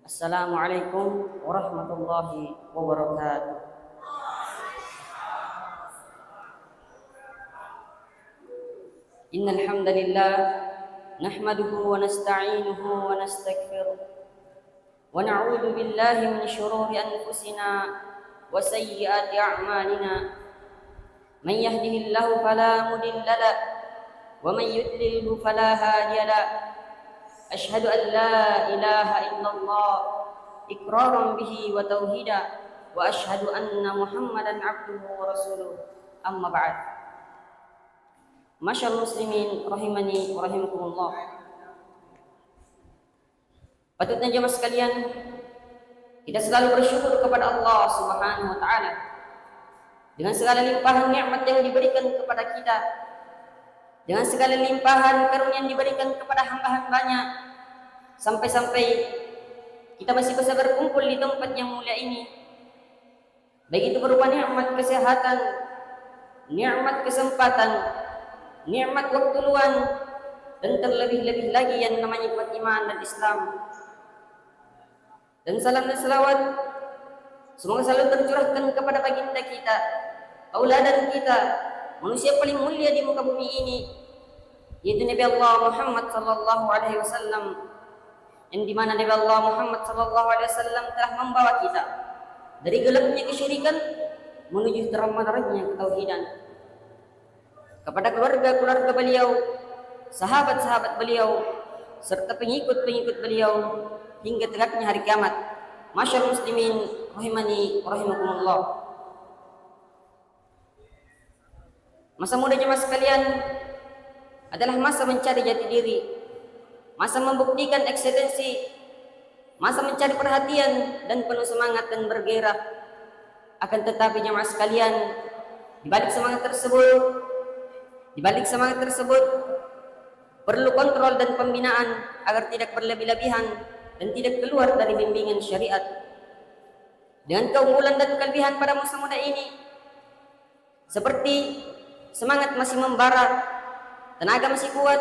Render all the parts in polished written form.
Assalamualaikum warahmatullahi wabarakatuh. Innal hamdalillah nahmaduhu wa nasta'inuhu wa nastaghfiruh wa na'udzu billahi min shururi anfusina wa sayyiati a'malina. Man yahdihillahu fala mudilla lahu wa man yudlilhu fala hadiya lahu. Ashhadu an la ilaha illallah iqraran bihi wa tauhida wa ashhadu anna Muhammadan abduhu wa rasuluh. Amma ba'd. Masyaallah muslimin rahimani wa rahimakumullah. Patutnya jemaah sekalian, kita selalu bersyukur kepada Allah Subhanahu wa taala dengan segala limpahan nikmat yang diberikan kepada kita, dengan segala limpahan karunia yang diberikan kepada hamba-hambanya, sampai-sampai kita masih bisa berkumpul di tempat yang mulia ini, baik itu berupa nikmat kesehatan, nikmat kesempatan, nikmat waktu luang, dan terlebih-lebih lagi yang namanya nikmat iman dan Islam. Dan salam dan salawat semoga selalu tercurahkan kepada baginda kita, tauladan kita, manusia paling mulia di muka bumi ini, yaitu Nabi Allah Muhammad sallallahu alaihi wasallam, yang dimana Nabi Allah Muhammad sallallahu alaihi wasallam telah membawa kita dari gelapnya kesyirikan menuju terang-terangnya ketauhidan. Kepada keluarga-keluarga beliau, sahabat-sahabat beliau, serta pengikut-pengikut beliau hingga tegaknya hari kiamat. Masyaallah muslimin rahimani wa rahimakumullah. Masa muda jemaah sekalian adalah masa mencari jati diri, masa membuktikan eksistensi, masa mencari perhatian dan penuh semangat dan bergairah. Akan tetapi jemaah sekalian, di balik semangat tersebut perlu kontrol dan pembinaan agar tidak berlebih-lebihan dan tidak keluar dari bimbingan syariat. Dengan keunggulan dan kelebihan pada masa muda ini, seperti semangat masih membara, tenaga masih kuat,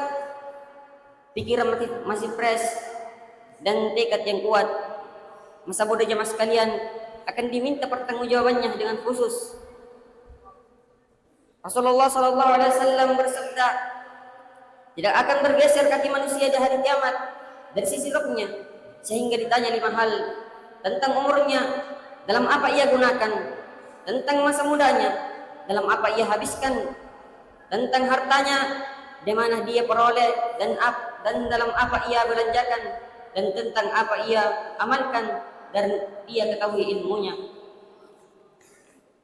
pikiran masih fresh, dan tekad yang kuat, masa muda jemaah sekalian akan diminta pertanggungjawabannya dengan khusus. Rasulullah sallallahu alaihi wasallam bersabda, tidak akan bergeser kaki manusia di hari kiamat dari sisi rohnya sehingga ditanya 5 hal: tentang umurnya, dalam apa ia gunakan; tentang masa mudanya, dalam apa ia habiskan; tentang hartanya, di mana dia peroleh dan dalam apa ia belanjakan; dan tentang apa ia amalkan dan ia ketahui ilmunya.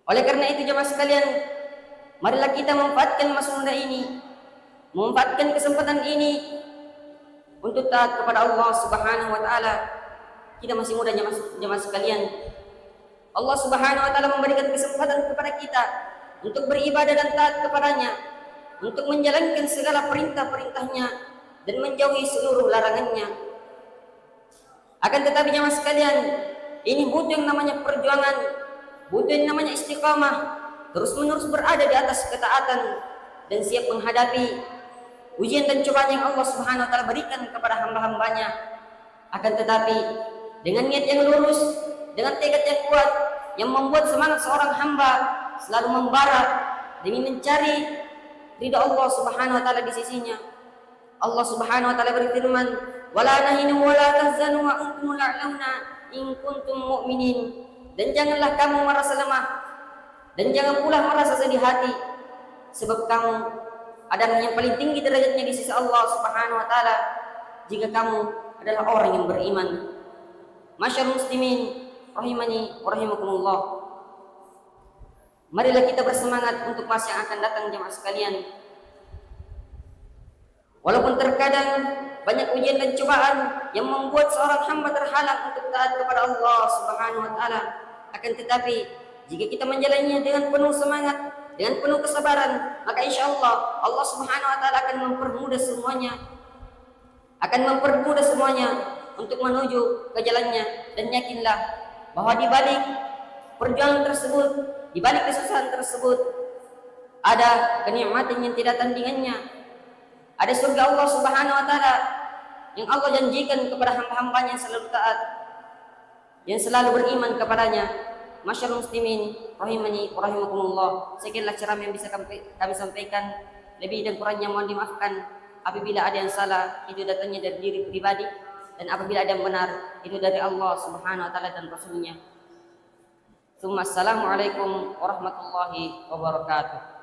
Oleh karena itu jemaah sekalian, marilah kita memanfaatkan masa muda ini, memanfaatkan kesempatan ini untuk taat kepada Allah Subhanahu wa taala. Kita masih muda jemaah sekalian. Allah Subhanahu wa taala memberikan kesempatan kepada kita untuk beribadah dan taat kepadanya, untuk menjalankan segala perintah-perintahnya dan menjauhi seluruh larangannya. Akan tetapi jemaah sekalian, ini butuh yang namanya perjuangan, butuh yang namanya istiqamah, terus-menerus berada di atas ketaatan dan siap menghadapi ujian dan cobaan yang Allah Subhanahu wa taala berikan kepada hamba-hambanya. Akan tetapi dengan niat yang lurus, dengan tekad yang kuat yang membuat semangat seorang hamba selalu membara demi mencari ridha Allah Subhanahu wa taala di sisinya. Allah Subhanahu wa taala berfirman, "Wala tahinu wa la tahzanu wa antum la'launa in kuntum mu'minin." Dan janganlah kamu merasa lemah dan jangan pula merasa sedih hati, sebab kamu adalah yang paling tinggi derajatnya di sisi Allah Subhanahu wa taala jika kamu adalah orang yang beriman. Masyaallah muslimin rahimani wa rahimakumullah. Marilah kita bersemangat untuk masa yang akan datang jemaah sekalian. Walaupun terkadang banyak ujian dan cobaan yang membuat seorang hamba terhalang untuk taat kepada Allah Subhanahu wa taala, akan tetapi jika kita menjalaninya dengan penuh semangat, dengan penuh kesabaran, maka insya Allah Allah Subhanahu wa taala akan mempermudah semuanya untuk menuju ke jalannya. Dan yakinlah bahwa di balik perjuangan tersebut, di balik kesusahan tersebut, ada kenikmatan yang tidak tandingannya, ada surga Allah Subhanahu wa taala yang Allah janjikan kepada hamba-hambanya yang selalu taat. yang selalu beriman kepadanya. Masyarul muslimin rahimani wa rahimakumullah. Sekianlah ceramah yang bisa kami sampaikan. Lebih dan kurangnya mohon dimaafkan. Apabila ada yang salah, itu datangnya dari diri pribadi, dan apabila ada yang benar, itu dari Allah Subhanahu wa taala dan Rasulnya. Assalamualaikum warahmatullahi wabarakatuh.